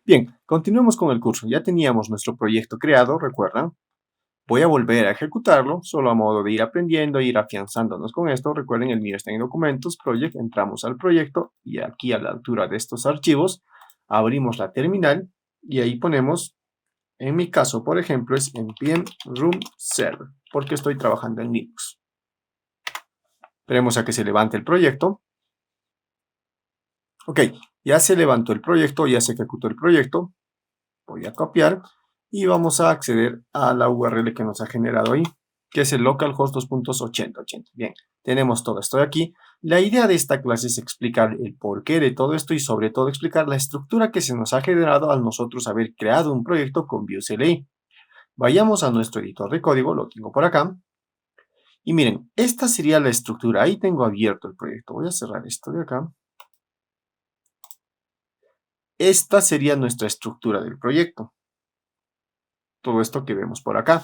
Bien, continuemos con el curso. Ya teníamos nuestro proyecto creado, ¿recuerdan? Voy a volver a ejecutarlo, solo a modo de ir aprendiendo e ir afianzándonos con esto. Recuerden, el mío está en documentos, project, entramos al proyecto y aquí a la altura de estos archivos abrimos la terminal y ahí ponemos, en mi caso, por ejemplo, es npm room server, porque estoy trabajando en Linux. Esperemos a que se levante el proyecto. Ok, ya se levantó el proyecto, ya se ejecutó el proyecto. Voy a copiar y vamos a acceder a la URL que nos ha generado ahí, que es el localhost 2.80.80. Bien, tenemos todo esto de aquí. La idea de esta clase es explicar el porqué de todo esto y sobre todo explicar la estructura que se nos ha generado al nosotros haber creado un proyecto con Vue.cli. Vayamos a nuestro editor de código, lo tengo por acá. Y miren, esta sería la estructura. Ahí tengo abierto el proyecto. Voy a cerrar esto de acá. Esta sería nuestra estructura del proyecto. Todo esto que vemos por acá.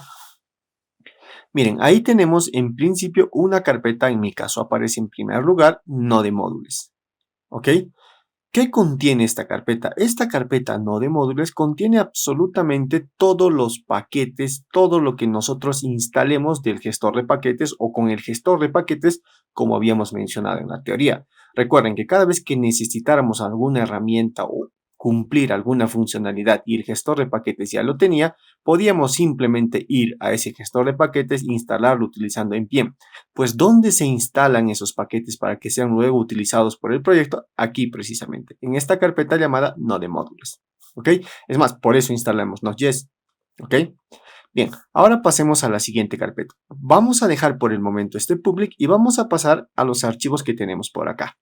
Miren, ahí tenemos en principio una carpeta, en mi caso aparece en primer lugar, no de módulos. ¿Ok? ¿Qué contiene esta carpeta? Esta carpeta no de módulos contiene absolutamente todos los paquetes, todo lo que nosotros instalemos del gestor de paquetes o con el gestor de paquetes, como habíamos mencionado en la teoría. Recuerden que cada vez que necesitáramos alguna herramienta o cumplir alguna funcionalidad y el gestor de paquetes ya lo tenía, podíamos simplemente ir a ese gestor de paquetes e instalarlo utilizando npm. Pues, ¿dónde se instalan esos paquetes para que sean luego utilizados por el proyecto? Aquí precisamente, en esta carpeta llamada Node-Modules. ¿Ok? Es más, por eso instalamos Node.js. ¿Ok? Bien, ahora pasemos a la siguiente carpeta. Vamos a dejar por el momento este public y vamos a pasar a los archivos que tenemos por acá.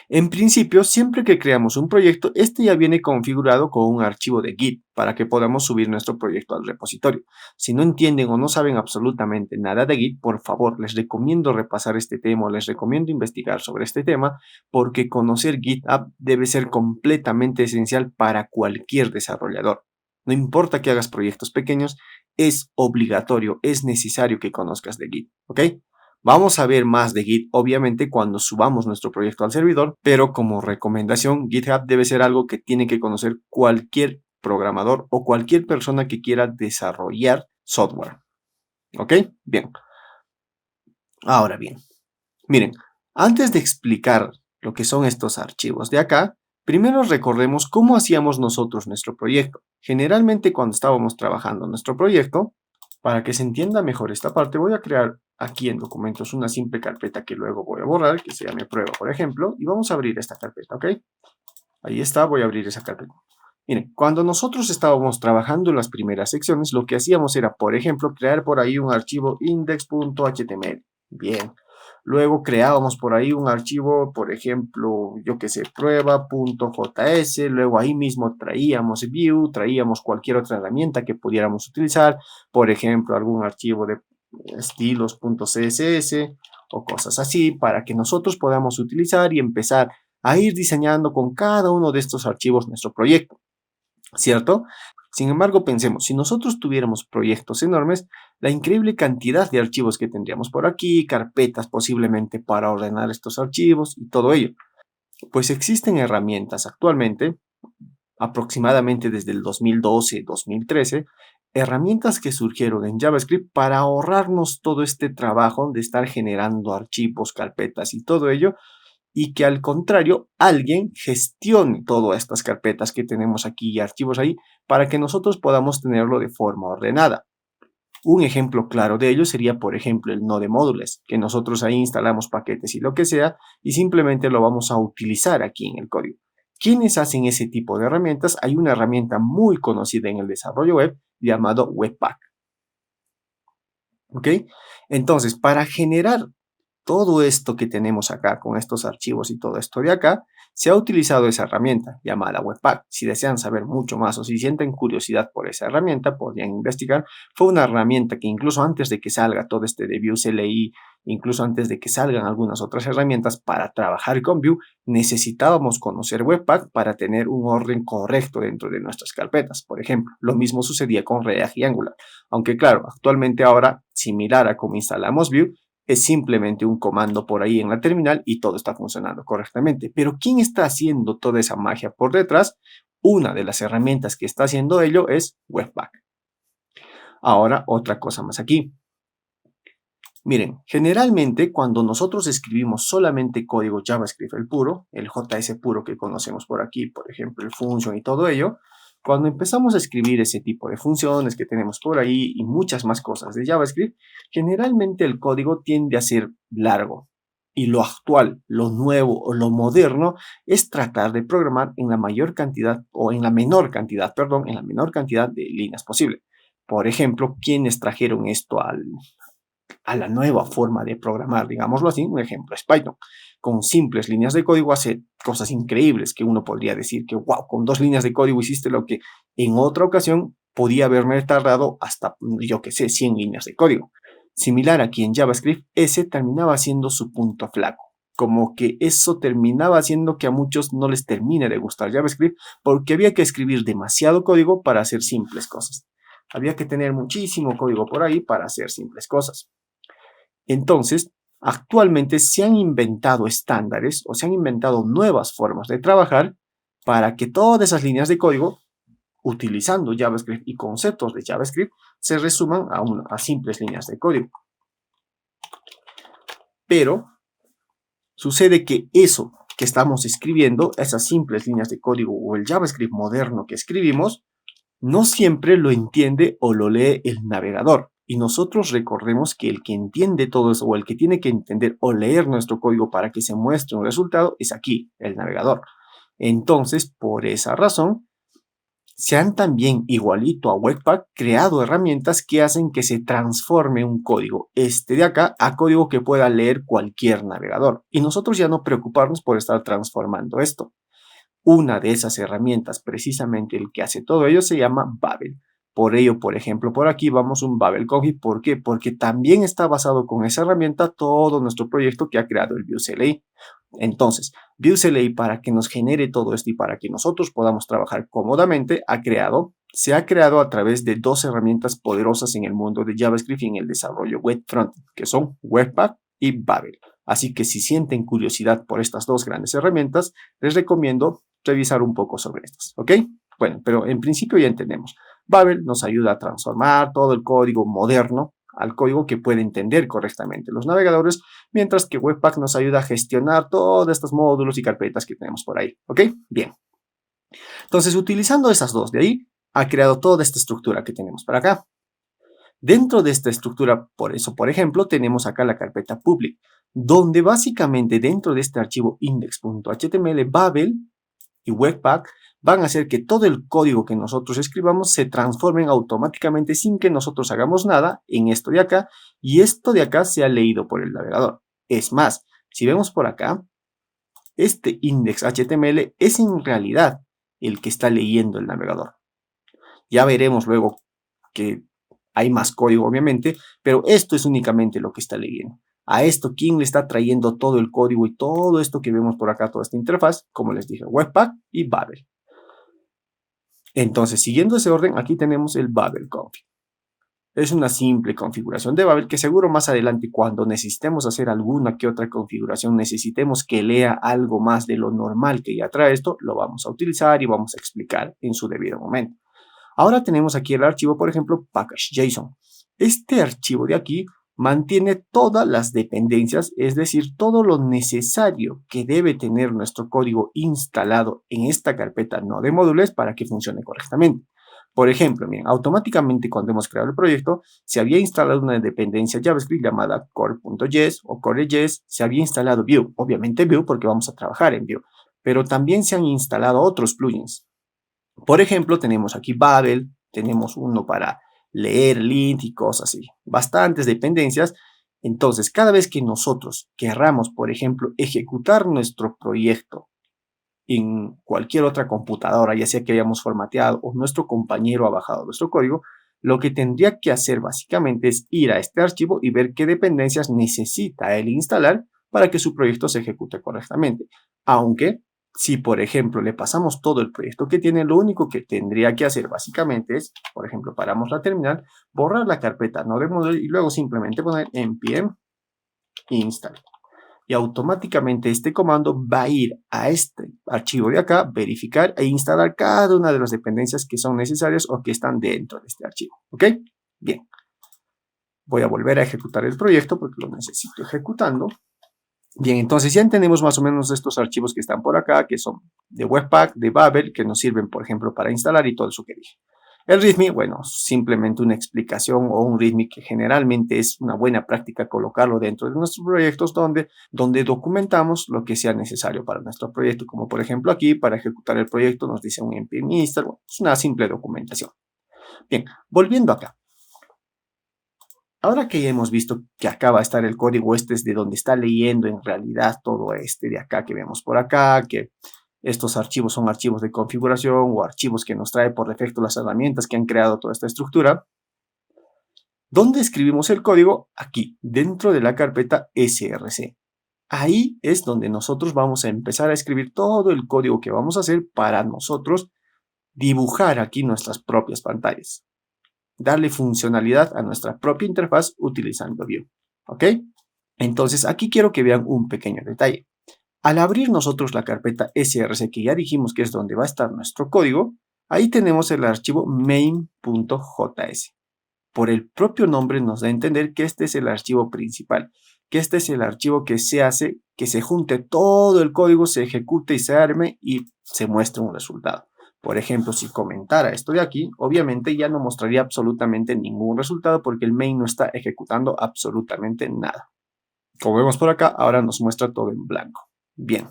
En principio, siempre que creamos un proyecto, este ya viene configurado con un archivo de Git para que podamos subir nuestro proyecto al repositorio. Si no entienden o no saben absolutamente nada de Git, por favor, les recomiendo repasar este tema o les recomiendo investigar sobre este tema porque conocer GitHub debe ser completamente esencial para cualquier desarrollador. No importa que hagas proyectos pequeños, es obligatorio, es necesario que conozcas de Git, ¿ok? Vamos a ver más de Git, obviamente, cuando subamos nuestro proyecto al servidor, pero como recomendación, GitHub debe ser algo que tiene que conocer cualquier programador o cualquier persona que quiera desarrollar software. ¿Ok? Bien. Ahora bien, miren, antes de explicar lo que son estos archivos de acá, primero recordemos cómo hacíamos nosotros nuestro proyecto. Generalmente cuando estábamos trabajando nuestro proyecto, para que se entienda mejor esta parte, voy a crear aquí en documentos una simple carpeta que luego voy a borrar, que se llame prueba, por ejemplo, y vamos a abrir esta carpeta, ¿ok? Ahí está, voy a abrir esa carpeta. Miren, cuando nosotros estábamos trabajando en las primeras secciones, lo que hacíamos era, por ejemplo, crear por ahí un archivo index.html. Bien. Luego creábamos por ahí un archivo, por ejemplo, yo que sé, prueba.js. Luego ahí mismo traíamos Vue, traíamos cualquier otra herramienta que pudiéramos utilizar. Por ejemplo, algún archivo de estilos.css o cosas así para que nosotros podamos utilizar y empezar a ir diseñando con cada uno de estos archivos nuestro proyecto, ¿cierto? Sin embargo, pensemos, si nosotros tuviéramos proyectos enormes, la increíble cantidad de archivos que tendríamos por aquí, carpetas posiblemente para ordenar estos archivos y todo ello. Pues existen herramientas actualmente, aproximadamente desde el 2012-2013, herramientas que surgieron en JavaScript para ahorrarnos todo este trabajo de estar generando archivos, carpetas y todo ello, y que al contrario alguien gestione todas estas carpetas que tenemos aquí y archivos ahí para que nosotros podamos tenerlo de forma ordenada. Un ejemplo claro de ello sería, por ejemplo, el Node Modules, que nosotros ahí instalamos paquetes y lo que sea y simplemente lo vamos a utilizar aquí en el código. ¿Quiénes hacen ese tipo de herramientas? Hay una herramienta muy conocida en el desarrollo web llamado Webpack. ¿Ok? Entonces, para generar todo esto que tenemos acá con estos archivos y todo esto de acá, se ha utilizado esa herramienta llamada Webpack. Si desean saber mucho más o si sienten curiosidad por esa herramienta, podrían investigar. Fue una herramienta que incluso antes de que salga todo este de Vue.cli, incluso antes de que salgan algunas otras herramientas para trabajar con Vue, necesitábamos conocer Webpack para tener un orden correcto dentro de nuestras carpetas. Por ejemplo, lo mismo sucedía con React y Angular. Aunque claro, actualmente ahora, similar a como instalamos Vue, es simplemente un comando por ahí en la terminal y todo está funcionando correctamente. Pero ¿quién está haciendo toda esa magia por detrás? Una de las herramientas que está haciendo ello es Webpack. Ahora, otra cosa más aquí. Miren, generalmente cuando nosotros escribimos solamente código JavaScript, el puro, el JS puro que conocemos por aquí, por ejemplo, el function y todo ello, cuando empezamos a escribir ese tipo de funciones que tenemos por ahí y muchas más cosas de JavaScript, generalmente el código tiende a ser largo. Y lo actual, lo nuevo o lo moderno es tratar de programar en la mayor cantidad, o en la menor cantidad, perdón, en la menor cantidad de líneas posible. Por ejemplo, quienes trajeron esto a la nueva forma de programar, digámoslo así, un ejemplo es Python. Con simples líneas de código hace cosas increíbles que uno podría decir que, wow, con 2 líneas de código hiciste lo que en otra ocasión podía haberme tardado hasta, yo que sé, 100 líneas de código. Similar aquí en JavaScript, ese terminaba siendo su punto flaco. Como que eso terminaba haciendo que a muchos no les termine de gustar JavaScript porque había que escribir demasiado código para hacer simples cosas. Había que tener muchísimo código por ahí para hacer simples cosas. Entonces, actualmente se han inventado estándares o se han inventado nuevas formas de trabajar para que todas esas líneas de código, utilizando JavaScript y conceptos de JavaScript, se resuman a simples líneas de código. Pero sucede que eso que estamos escribiendo, esas simples líneas de código o el JavaScript moderno que escribimos, no siempre lo entiende o lo lee el navegador. Y nosotros recordemos que el que entiende todo eso o el que tiene que entender o leer nuestro código para que se muestre un resultado es aquí, el navegador. Entonces, por esa razón, se han también, igualito a Webpack, creado herramientas que hacen que se transforme un código, este de acá, a código que pueda leer cualquier navegador. Y nosotros ya no preocuparnos por estar transformando esto. Una de esas herramientas, precisamente el que hace todo ello, se llama Babel. Por ello, por ejemplo, por aquí vamos un Babel Config. ¿Por qué? Porque también está basado con esa herramienta todo nuestro proyecto que ha creado el Vue.cli. Entonces, Vue.cli, para que nos genere todo esto y para que nosotros podamos trabajar cómodamente, se ha creado a través de 2 herramientas poderosas en el mundo de JavaScript y en el desarrollo web frontend, que son Webpack y Babel. Así que si sienten curiosidad por estas 2 grandes herramientas, les recomiendo revisar un poco sobre estas, ¿ok? Bueno, pero en principio ya entendemos. Babel nos ayuda a transformar todo el código moderno al código que puede entender correctamente los navegadores, mientras que Webpack nos ayuda a gestionar todos estos módulos y carpetas que tenemos por ahí, ¿ok? Bien. Entonces, utilizando esas 2 de ahí, ha creado toda esta estructura que tenemos para acá. Dentro de esta estructura, por eso, por ejemplo, tenemos acá la carpeta public, donde básicamente dentro de este archivo index.html, Babel y Webpack van a hacer que todo el código que nosotros escribamos se transforme automáticamente sin que nosotros hagamos nada en esto de acá, y esto de acá sea leído por el navegador. Es más, si vemos por acá, este index.html es en realidad el que está leyendo el navegador. Ya veremos luego que hay más código, obviamente, pero esto es únicamente lo que está leyendo. A esto, ¿quién le está trayendo todo el código y todo esto que vemos por acá, toda esta interfaz? Como les dije, Webpack y Babel. Entonces, siguiendo ese orden, aquí tenemos el Babel Config. Es una simple configuración de Babel que seguro más adelante, cuando necesitemos hacer alguna que otra configuración, necesitemos que lea algo más de lo normal que ya trae esto, lo vamos a utilizar y vamos a explicar en su debido momento. Ahora tenemos aquí el archivo, por ejemplo, package.json. Este archivo de aquí mantiene todas las dependencias, es decir, todo lo necesario que debe tener nuestro código instalado en esta carpeta no de módulos para que funcione correctamente. Por ejemplo, miren, automáticamente cuando hemos creado el proyecto, se había instalado una dependencia JavaScript llamada core.js o core.js, se había instalado Vue, obviamente Vue porque vamos a trabajar en Vue, pero también se han instalado otros plugins. Por ejemplo, tenemos aquí Babel, tenemos uno para leer lint y cosas así, bastantes dependencias. Entonces, cada vez que nosotros querramos, por ejemplo, ejecutar nuestro proyecto en cualquier otra computadora, ya sea que hayamos formateado o nuestro compañero ha bajado nuestro código, lo que tendría que hacer básicamente es ir a este archivo y ver qué dependencias necesita él instalar para que su proyecto se ejecute correctamente. Aunque, si por ejemplo le pasamos todo el proyecto que tiene, lo único que tendría que hacer básicamente es, por ejemplo, paramos la terminal, borrar la carpeta no de module y luego simplemente poner npm install. y automáticamente este comando va a ir a este archivo de acá, verificar e instalar cada una de las dependencias que son necesarias o que están dentro de este archivo. ¿Ok? Bien. Voy a volver a ejecutar el proyecto porque lo necesito ejecutando. Bien, entonces ya tenemos más o menos estos archivos que están por acá, que son de Webpack, de Babel, que nos sirven, por ejemplo, para instalar y todo eso que dije. El README, bueno, simplemente una explicación o un README que generalmente es una buena práctica colocarlo dentro de nuestros proyectos donde documentamos lo que sea necesario para nuestro proyecto, como por ejemplo aquí, para ejecutar el proyecto nos dice un npm install, bueno, es una simple documentación. Bien, volviendo acá. Ahora que ya hemos visto que acá va a estar el código, este es de donde está leyendo en realidad todo este de acá que vemos por acá, que estos archivos son archivos de configuración o archivos que nos trae por defecto las herramientas que han creado toda esta estructura. ¿Dónde escribimos el código? Aquí, dentro de la carpeta src. Ahí es donde nosotros vamos a empezar a escribir todo el código que vamos a hacer para nosotros dibujar aquí nuestras propias pantallas. Darle funcionalidad a nuestra propia interfaz utilizando Vue. ¿Ok? Entonces, aquí quiero que vean un pequeño detalle. Al abrir nosotros la carpeta src, que ya dijimos que es donde va a estar nuestro código, ahí tenemos el archivo main.js. Por el propio nombre nos da a entender que este es el archivo principal, que este es el archivo que se hace, que se junte todo el código, se ejecute y se arme y se muestre un resultado. Por ejemplo, si comentara esto de aquí, obviamente ya no mostraría absolutamente ningún resultado porque el main no está ejecutando absolutamente nada. Como vemos por acá, ahora nos muestra todo en blanco. Bien,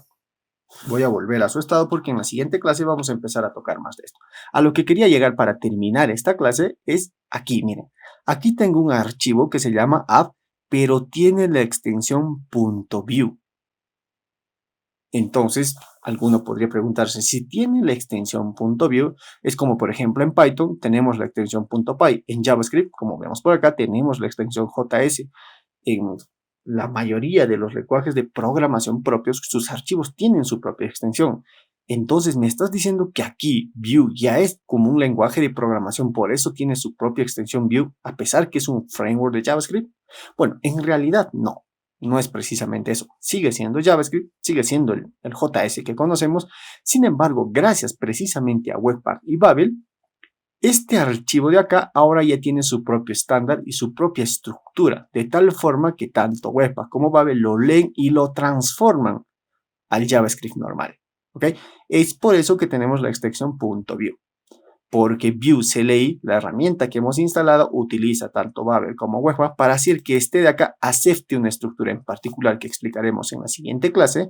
voy a volver a su estado porque en la siguiente clase vamos a empezar a tocar más de esto. A lo que quería llegar para terminar esta clase es aquí, miren. Aquí tengo un archivo que se llama app, pero tiene la extensión .vue. Entonces, alguno podría preguntarse, si tiene la extensión .vue, es como por ejemplo en Python tenemos la extensión .py, en JavaScript, como vemos por acá, tenemos la extensión JS, en la mayoría de los lenguajes de programación propios, sus archivos tienen su propia extensión. Entonces, ¿me estás diciendo que aquí Vue ya es como un lenguaje de programación, por eso tiene su propia extensión Vue, a pesar que es un framework de JavaScript? Bueno, en realidad no. No es precisamente eso. Sigue siendo JavaScript, sigue siendo el JS que conocemos. Sin embargo, gracias precisamente a Webpack y Babel, este archivo de acá ahora ya tiene su propio estándar y su propia estructura, de tal forma que tanto Webpack como Babel lo leen y lo transforman al JavaScript normal. ¿Ok? Es por eso que tenemos la extensión .vue. Porque Vue CLI, la herramienta que hemos instalado, utiliza tanto Babel como Webpack para hacer que este de acá acepte una estructura en particular que explicaremos en la siguiente clase,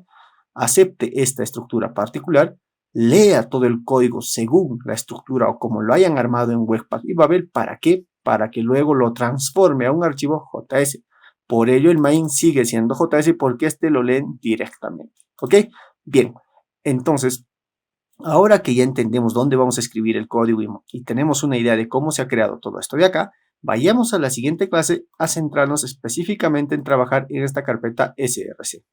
acepte esta estructura particular, lea todo el código según la estructura o como lo hayan armado en Webpack y Babel. ¿Para qué? Para que luego lo transforme a un archivo JS. Por ello el main sigue siendo JS porque este lo leen directamente. ¿Ok? Bien, entonces, ahora que ya entendemos dónde vamos a escribir el código y tenemos una idea de cómo se ha creado todo esto de acá, vayamos a la siguiente clase a centrarnos específicamente en trabajar en esta carpeta src.